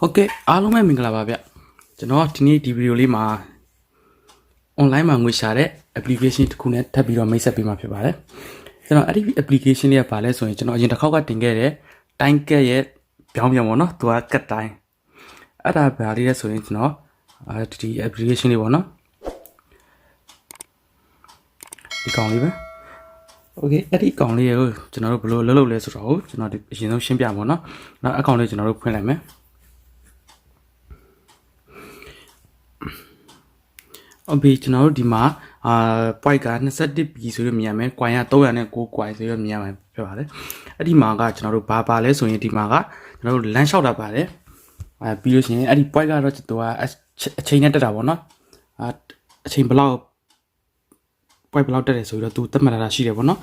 Okay,အားလုံးပဲမင်္ဂလာပါဗျကျွန်တော်ဒီနေ့ဒီဗီဒီယိုလေးမှာ online မှာငွေရှာတဲ့ application တစ်ခုနဲ့ထပ်ပြီးတော့မိတ်ဆက်ပေးမှာဖြစ်ပါတယ်ကျွန်တော်အဲ့ဒီ application လေးကဘာလဲဆိုရင်ကျွန်တော်အရင်တစ်ခေါက်ကတင်ခဲ့တဲ့ time cat ရဲ့ပြောင်းပြန်ပေါ့နော်သူက cat time အဲ့ဒါဘာလေးလဲဆိုရင်ကျွန်တော်ဒီ application လေးပေါ့နော်ဒီကောင်လေးပဲ Okay အဲ့ဒီကောင်လေးကိုကျွန်တော်တို့ဘယ်လိုလုပ်လုပ်လဲဆိုတော့ကျွန်တော်ဒီအရင်ဆုံးရှင်းပြပါပေါ့နော်နောက်အကောင်လေးကျွန်တော်တို့ဖွင့်လိုက်မယ်ဟုတ်ပြီကျွန်တော်တို့ဒီမှာpoint က21 B ဆိုလို့မြင်ရမယ်။ coin က309 coin ဆိုလို့မြင်ရမယ်ဖြစ်ပါတယ်။အဲ့ဒီမှာကကျွန်တော်တို့ဘာလဲဆိုရင်ဒီမှာကကျွန်တော်တို့လမ်းလျှောက်တာပါတယ်။ပြီးလို့ရှိရင်အဲ့ဒီ point ကတော့သူကအချိန်နဲ့တက်တာပေါ့နော်။အချိန်ဘယ်လောက် point ဘယ်လောက်တက်တယ်ဆိုပြီးတော့သူသတ်မှတ်တာရှိတယ်ပေါ့နော်။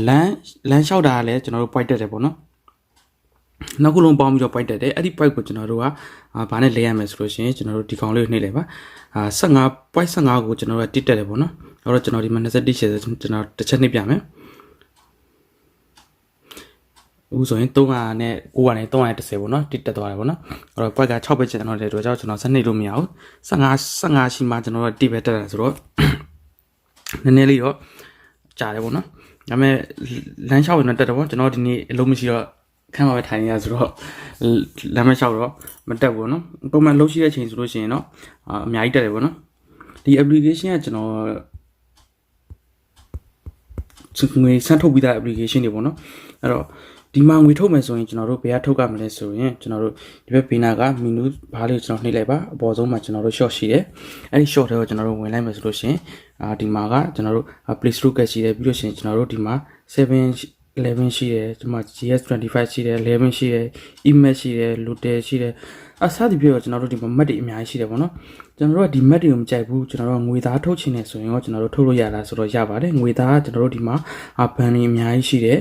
လမ်းလျှောက်တာကလည်းကျွန်တော်တို့ point တက်တယ်ပေါ့နော်။နောက်ခုလုံးပေါင်းပြီးတော့ point တက်တယ်အဲ့ဒီ point ကိုကျွန်တော်တို့ကဘာနဲ့လဲရမယ်ဆိုလို့ရှိရင်ကျွန်တော်တို့ဒီကောင်လေးကိုနှိပ်လိုက်ပါ15 point 15ကိုကျွန်တော်တို့ကတစ်တက်တယ်ပေါ့နော်အဲ့တော့ကျွန်တော်ဒီမှာ21ရှယ်ဆိုကျွန်တော်တစ်ချက်နှိပ်ပြမယ်အခုဆိုရင်300နဲ့900နဲ့310ပေါ့နော်တစ်တက်သွားတယ်ပေါ့နော်အဲ့တော့ point က6ပဲကျွန်တော်လည်းတို့ကြောင့်ကျွန်တော်ဆက်နှိပ်လို့မရဘူး15ရှိမှကျွန်တော်တို့တစ်ပဲတက်တယ်ဆိုတော့နည်းနည်းလေးတော့ကြာတယ်ပေါ့နော်ဒါပေမဲ့လမ်းလျှောက်ရင်တော့တက်တယ်ပေါ့ကျွန်တော်ဒီနေ့အလုံးမရှိတော့ခန်းမှာပဲထိုင်ရဆိုတော့လမ်းမလျှောက်တော့မတက်ဘူးနော်ပုံမှန်လှုပ်ရှိတဲ့အချိန်ဆိုလို့ရှိရင်တော့အများကြီးတက်တယ်ပေါ့နော်ဒီ application ကကျွန်တော်ငွေစမ်းထုတ်ပြီးသား application တွေပေါ့နော်အဲ့တော့ဒီမှာငွေထုတ်မယ်ဆိုရင်ကျွန်တော်တို့ဘယ်ကထုတ်ရမလဲဆိုရင်ကျွန်တော်တို့ဒီဘက်ဘေးနာက menu ဘားလေးကျွန်တော်နှိပ်လိုက်ပါအပေါ်ဆုံးမှာကျွန်တော်တို့ short ရှိတယ်အဲ့ဒီ short တွေကိုကျွန်တော်တို့ဝင်လိုက်မယ်ဆိုလို့ရှိရင်ဒီမှာကကျွန်တော်တို့ play store ကရှိတယ်ပြီးလို့ရှိရင်ကျွန်တော်တို့ဒီမှာ11ရှိတယ်ဒီမှာ GS25 ရှိတယ်11ရှိတယ် email ရှိတယ် lotel ရှိတယ်အစသည်ပြောကျွန်တော်တို့ဒီမှာ map တွေအများကြီးရှိတယ်ပေါ့နော်ကျွန်တော်တို့ကဒီ map တွေကိုမကြိုက်ဘူးကျွန်တော်တို့ငွေသားထုတ်ချင်တယ်ဆိုရင်တော့ကျွန်တော်တို့ထုတ်လို့ရလားဆိုတော့ရပါတယ်ငွေသားကကျွန်တော်တို့ဒီမှာဘန်တွေအများကြီးရှိတယ်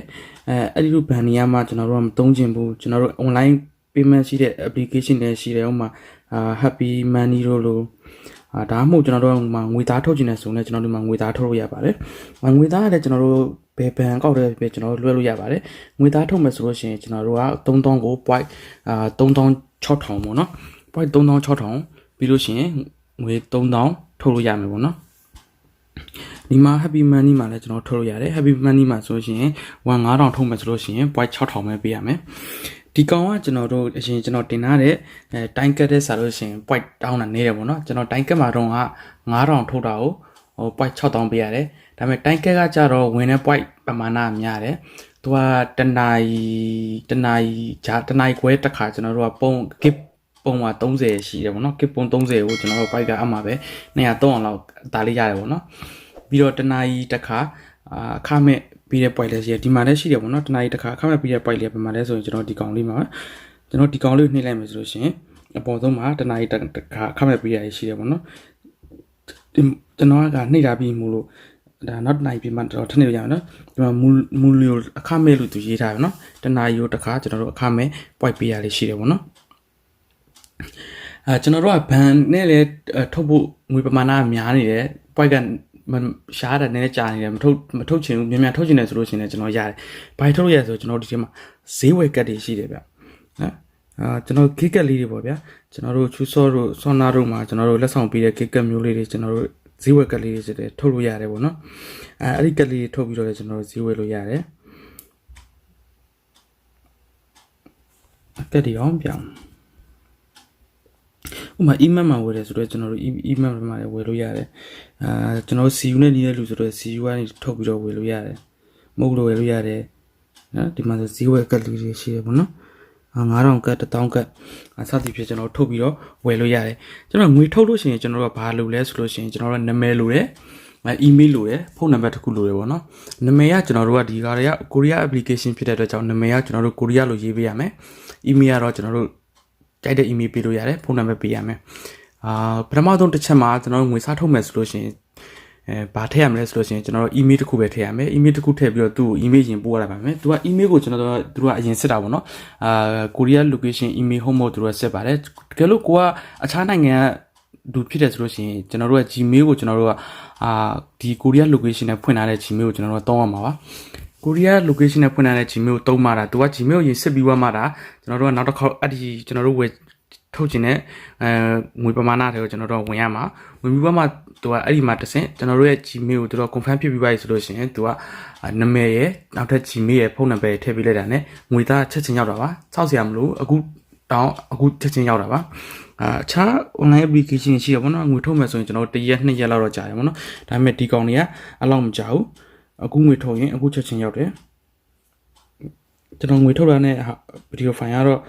အဲ့ဒီလိုဘန်တွေကမှကျွန်တော်တို့ကမသုံးချင်ဘူးကျွန်တော်တို့ online payment ရှိတဲ့ application တွေရှိတယ်ဥပမာhappy money လို့ဒါမှမဟုတ်ကျွန်တော်တို့ငွေသားထုတ်ချင်တယ်ဆိုရင်ကျွန်တော်တို့မှာငွေသားထုတ်လို့ရပါတယ်ငွေသားကလည်းကျွန်တော်တို့ဘယ်ဘန်ကောက်တဲ့ပဲကျွန်တော်တို့လွှဲလို့ရပါတယ်ငွေသားထုတ်မယ်ဆိုလို့ရှိရင်ကျွန်တော်တို့က3000ကို point 3600ပေါ့နော် point 3600ပြီးလို့ရှိရင်ငွေ3000ထုတ်လို့ရမယ်ပေါ့နော်ဒီမှာ happy money မှာလည်းကျွန်တော်ထုတ်လို့ရတယ် happy money မှာဆိုလို့ရှိရင်5000ထုတ်မယ်ဆိုလို့ရှိရင် point 6000ပဲပေးရမယ်ဒီကောင်ကကျွန်တော်တို့အရင်ကျွန်တော်တင်ထားတဲ့time cat တဲ့ဆိုလို့ရှိရင် point တောင်းတာနေတယ်ပေါ့နော်ကျွန်တော် time cat မှာတော့9000ထုတ်တာကိုpoint 6000ပေးရတယ်ဒါပေမဲ့ time cat ကကြတော့ဝင်တဲ့ point ပမာဏများတယ်သူကတနာရီခွဲတစ်ခါကျွန်တော်တို့ကပုံ gift ပုံက30ရှိတယ်ပေါ့နော် gift ပုံ30ကိုကျွန်တော်တို့ point ကအမှပဲ200 300လောက်ဒါလေးရတယ်ပေါ့နော်ပြီးတော့တနာရီတစ်ခါအခမဲ့ပြီးတဲ့ point လေးရှိတယ်ဒီမှာလည်းရှိတယ်ပေါ့နော်တနာရီတစ်ခါအခမဲ့ပြီးတဲ့ point လေးပမာလဲဆိုရင်ကျွန်တော်ဒီကောင်လေးမှာကျွန်တော်ဒီကောင်လေးကိုနှိပ်လိုက်မယ်ဆိုလို့ရှိရင်အပေါ်ဆုံးမှာတနာရီတစ်ခါအခမဲ့ပြီးရရှိတယ်ပေါ့နော်ကျွန်တော်ကနှိပ်တာပြီးမို့လို့ဒါနောက်တနာရီပြမှတော့ထပ်နေရအောင်နော်ဒီမှာမူလီယိုအခမဲ့လို့သူရေးထားတယ်နော်တနာရီကိုတစ်ခါကျွန်တော်တို့အခမဲ့ point ပေးရလေးရှိတယ်ပေါ့နော်ကျွန်တော်တို့ကဘန်နဲ့လည်းထုတ်ဖို့ငွေပမာဏများနေတယ် point ကရှားတာနည်းနည်းကြာနေတယ်မထုတ်ချင်ဘူးမြန်ထုတ်ချင်တယ်ဆိုလို့ရှိရင်လည်းကျွန်တော်ရတယ်ဘာထုတ်လို့ရဆိုကျွန်တော်ဒီထဲမှာဈေးဝယ်ကတ်တွေရှိတယ်ဗျနော်ကျွန်တော် gig ကတ်လေးတွေပေါ့ဗျာကျွန်တော်တို့ချူဆော့တို့ဆောနာတို့မှာကျွန်တော်တို့လက်ဆောင်ပေးတဲ့ gig ကတ်မျိုးလေးတွေကျွန်တော်တို့ဈေးဝယ်ကတ်လေးတွေစစ်တယ်ထုတ်လို့ရတယ်ပေါ့နော်အဲ့ဒီကတ်လေးထုတ်ပြီးတော့လည်းကျွန်တော်တို့ဈေးဝယ်လို့ရတယ်ကတ်တွေအောင်ပြောင်းဥပမာ email မှာဝယ်တယ်ဆိုတော့ကျွန်တော်တို့ email မှာလည်းဝယ်လို့ရတယ်ကျွန်တော် CU နဲ့နေတဲ့လူဆိုတော့ CU ကနေထုတ်ပြီးတော့ဝယ်လို့ရတယ်မဟုတ်လို့ဝယ်လို့ရတယ်နော်ဒီမှာဆိုဈေးဝယ်ကတ်လေးတွေရှိတယ်ပေါ့နော်9000ကတ်1000ကတ်အစသည်ဖြစ်ကျွန်တော်ထုတ်ပြီးတော့ဝယ်လို့ရတယ်ကျွန်တော်ငွေထုတ်လို့ရှိရင်ကျွန်တော်တို့ကဘာလုပ်လဲဆိုလို့ရှိရင်ကျွန်တော်တို့နာမည်လိုတယ်email လိုတယ်ဖုန်းနံပါတ်တစ်ခုလိုတယ်ပေါ့နော်နာမည်ကကျွန်တော်တို့ကဒီကားတွေကကိုရီးယား application ဖြစ်တဲ့အတွက်ကြောင့်နာမည်ကကျွန်တော်တို့ကိုရီးယားလိုရေးပေးရမယ် email ကတော့ကျွန်တော်တို့ကြိုက်တဲ့ email ပေးလို့ရတယ်ဖုန်းနံပါတ်ပေးရမယ်ပထမဆုံးတစ်ချက်မှာကျွန်တော်တို့ငွေစားထုတ်မယ်ဆိုလို့ရှိရင်ဘာထည့်ရမလဲဆိုလို့ရှိရင်ကျွန်တော်တို့ email တစ်ခုပဲထည့်ရမယ် email တစ်ခုထည့်ပြီးတော့သူ့ကို email ရင်ပို့ရတာပါမယ်သူက email ကိုကျွန်တော်တို့သူကအရင်စစ်တာပေါ့နော်ကိုရီးယား location email home ကိုသူတို့စစ်ပါတယ်တကယ်လို့ကိုကအခြားနိုင်ငံကလူဖြစ်တယ်ဆိုလို့ရှိရင်ကျွန်တော်တို့က Gmail ကိုကျွန်တော်တို့ကဒီကိုရီးယား location နဲ့ဖွင့်ထားတဲ့ Gmail ကိုကျွန်တော်တို့ကတောင်းရမှာပါ Korea location နဲ့ဖွင့်ထားတဲ့ Gmail ကိုသုံးမှာတာ तू က Gmail ကိုရင်စစ်ပြီးမှတာကျွန်တော်တို့ကနောက်တစ်ခေါက်အဲ့ဒီကျွန်တော်တို့ဝယ်ထုတ်ခြင်းနဲ့ငွေပမာဏတွေကိုကျွန်တော်တို့ဝင်ရမှာဝင်ပြီးမှ तू ကအဲ့ဒီမှာတစ်ဆင့်ကျွန်တော်တို့ရဲ့ Gmail ကိုသူတို့ confirm ဖြစ်ပြီးပါပြီဆိုလို့ရှိရင် तू ကနာမည်ရယ်နောက်ထပ် Gmail ရယ်ဖုန်းနံပါတ်ရယ်ထည့်ပေးလိုက်တာနဲ့ငွေသားချက်ချင်းရောက်တာပါစောက်စရာမလိုအခုချက်ချင်းရောက်တာပါအခြား online application ရှိရပါတော့ငွေထုတ်မယ်ဆိုရင်ကျွန်တော်1ရက်2ရက်လောက်တော့ကြာတယ်ပေါ့နော်ဒါပေမဲ့ဒီကောင်တွေကအဲ့လောက်မကြာဘူးအခုငွေထုတ်ရင်အခုချက်ချင်းရောက်တယ်ကျွန်တော်ငွေထုတ်တာနဲ့ဗီဒီယိုဖိုင်ကတော့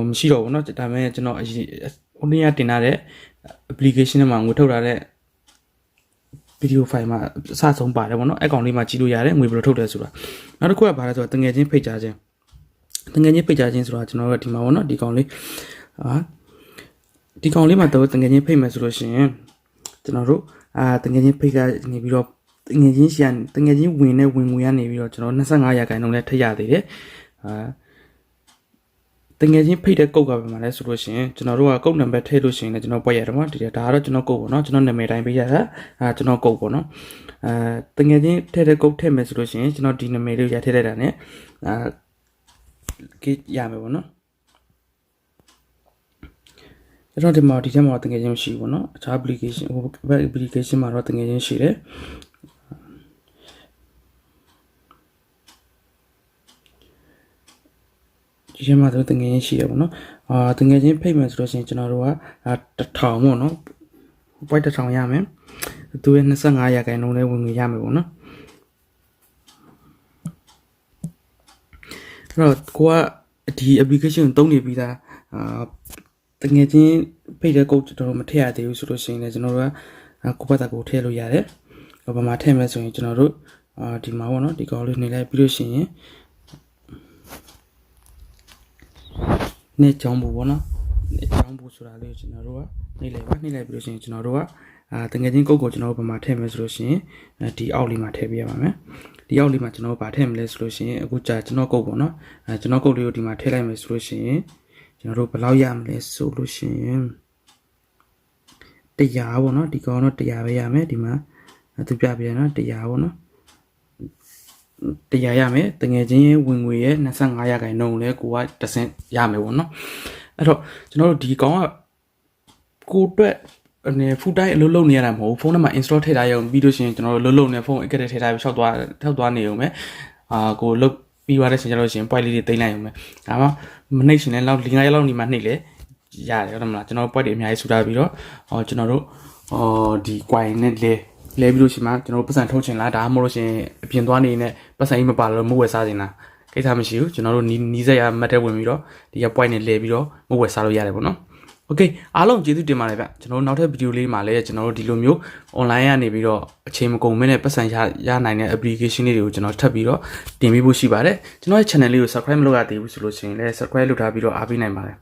မရှိတော့ဘူးเนาะဒါပေမဲ့ကျွန်တော်ဟိုနေ့ကတင်ထားတဲ့ application ထဲမှာငွေထုတ်တာတဲ့ဗီဒီယိုဖိုင်မှာအစဆုံးပါတယ်ပေါ့เนาะအကောင့်လေးမှာကြည့်လို့ရတယ်ငွေဘယ်လိုထုတ်တယ်ဆိုတာနောက်တစ်ခုကဘာလဲဆိုတော့တငယ်ချင်းဖိတ်ကြားခြင်းဆိုတာကျွန်တော်တို့ဒီမှာပေါ့เนาะဒီကောင်လေးဒီကောင်လေးမှာတော့တငယ်ချင်းဖိတ်မယ်ဆိုလို့ရှိရင်ကျွန်တော်တို့တငယ်ချင်းဖိတ်ကနေပြီးတော့တငယ်ချင်းဝင်တဲ့ဝင်ငွေကနေပြီးတော့ကျွန်တော်25ရာခိုင်နှုန်းနဲ့ထည့်ရသေးတယ်တငယ်ချင်းဖိတ်တဲ့ကုတ်ကပဲမှာလဲဆိုလို့ရှိရင်ကျွန်တော်တို့ကကုတ်နံပါတ်ထည့်လို့ရှိရင်လည်းကျွန်တော်ပွက်ရတယ်ပေါ့ဒီဒါကတော့ကျွန်တော်ကုတ်ပေါ့နော်ကျွန်တော်နာမည်တိုင်းပေးရတာကျွန်တော်ကုတ်ပေါ့နော်တငယ်ချင်းထည့်တဲ့ကုတ်ထည့်မယ်ဆိုလို့ရှိရင်ကျွန်တော်ဒီနာမည်လေးရထည့်လိုက်တာ ਨੇ ကိရမယ်ပေါ့နော်ကျွန်တော်ဒီမှာဒီထဲမှာတငယ်ချင်းမရှိဘူးပေါ့နော်အခြား application application မှာတော့တငယ်ချင်းရှိတယ်ဒီထဲမှာတော့တငယ်ချင်းရှိတယ်ပေါ့နော်တငယ်ချင်းဖိတ်မယ်ဆိုလို့ရှိရင်ကျွန်တော်တို့က1000ပေါ့နော် point 1000ရမယ်သူရဲ့25ရာခိုင်နှုန်းနဲ့ဝင်ငွေရမယ်ပေါ့နော်အဲ့တော့ကိုကဒီ application ကိုသုံးနေပြီးသားတငယ်ချင်းဖိတ်တဲ့ကုတ်တော်တော်မထည့်ရသေးဘူးဆိုလို့ရှိရင်လည်းကျွန်တော်တို့ကကိုယ့်ဘက်ကကိုထည့်လို့ရတယ်ဘာမှထည့်မယ်ဆိုရင်ကျွန်တော်တို့ဒီမှာပေါ့နော်ဒီကောင်လေးနေလိုက်ပြီးလို့ရှိရင်နေ့ချောင်းဘူးပေါ့နော်နေ့ချောင်းဘူးဆိုတာလေးကျွန်တော်တို့ကနေလိုက်ပြီးလို့ရှိရင်ကျွန်တော်တို့ကတငယ်ချင်းကုတ်ကိုကျွန်တော်တို့ဘာမှထည့်မယ်ဆိုလို့ရှိရင်ဒီအောက်လေးမှာထည့်ပေးရပါမယ်ဒီအောက်လေးမှာကျွန်တော်ဗာထည့်မလဲဆိုလို့ရှိရင်အခုကြာကျွန်တော်ကုတ်ပေါ့နော်ကျွန်တော်ကုတ်လေးကိုဒီမှာထည့်လိုက်မယ်ဆိုလို့ရှိရင်ကျွန်တော်တို့ဘယ်လောက်ရမလဲဆိုလို့ရှိရင်100ပေါ့နော်ဒီကောင်တော့100ပဲရမယ်ဒီမှာသူပြပြနော်100ပေါ့နော်100ရမယ်တငယ်ချင်းဝင်ငွေရဲ့25ရာခိုင်နှုန်းလဲကိုက% ရမယ်ပေါ့နော်အဲ့တော့ကျွန်တော်တို့ဒီကောင်ကကိုအတွက်full time အလုပ်လုပ်နေရတာမဟုတ်ဘူးဖုန်းထဲမှာ install ထည့်ထားရအောင်ပြီးလို့ရှိရင်ကျွန်တော်တို့လုပ်နေဖုန်းအကက်ထည့်ထားပြီးထောက်သွားနေအောင်ပဲကိုလုပ်ပြီးသွားတဲ့ချိန်ကျလို့ရှိရင် point လေးတွေတင်လိုက်အောင်ပဲဒါမှမနှိပ်ရှင်လဲလောက်5ရက်လောက်နေမှနှိပ်လဲရတယ်ဟုတ်တယ်မလားကျွန်တော် point တွေအများကြီးစုထားပြီးတော့ကျွန်တော်တို့ဒီ coin နဲ့လဲပြီးလို့ရှိမှကျွန်တော်ပတ်စံထုတ်ချင်လားဒါမှမဟုတ်လို့ရှိရင်အပြင်သွားနေနဲ့ပတ်စံကြီးမပါလို့မဝယ်စားချင်လားကိစ္စမရှိဘူးကျွန်တော်တို့နီးစက်ရမှတ်တဲ့ဝင်ပြီးတော့ဒီက point နဲ့လဲပြီးတော့မဝယ်စားလို့ရတယ်ပေါ့နော်โอเคအားလုံးကျေးဇူးတင်ပါတယ်ဗျကျွန်တော်တို့နောက်ထပ်ဗီဒီယိုလေးမှာလည်းကျွန်တော်တို့ဒီလိုမျိုး online ကနေပြီးတော့အချိန်မကုန်မင်းနဲ့ပတ်စံရနိုင်တဲ့ application လေးတွေကိုကျွန်တော်ထပ်ပြီးတော့တင်ပေးဖို့ရှိပါတယ်ကျွန်တော်ရဲ့ channel လေးကို subscribe မလုပ်ရသေးဘူးဆိုလို့ရှိရင်လည်း subscribe လုပ်ထားပြီးတော့အားပေးနိုင်ပါတယ်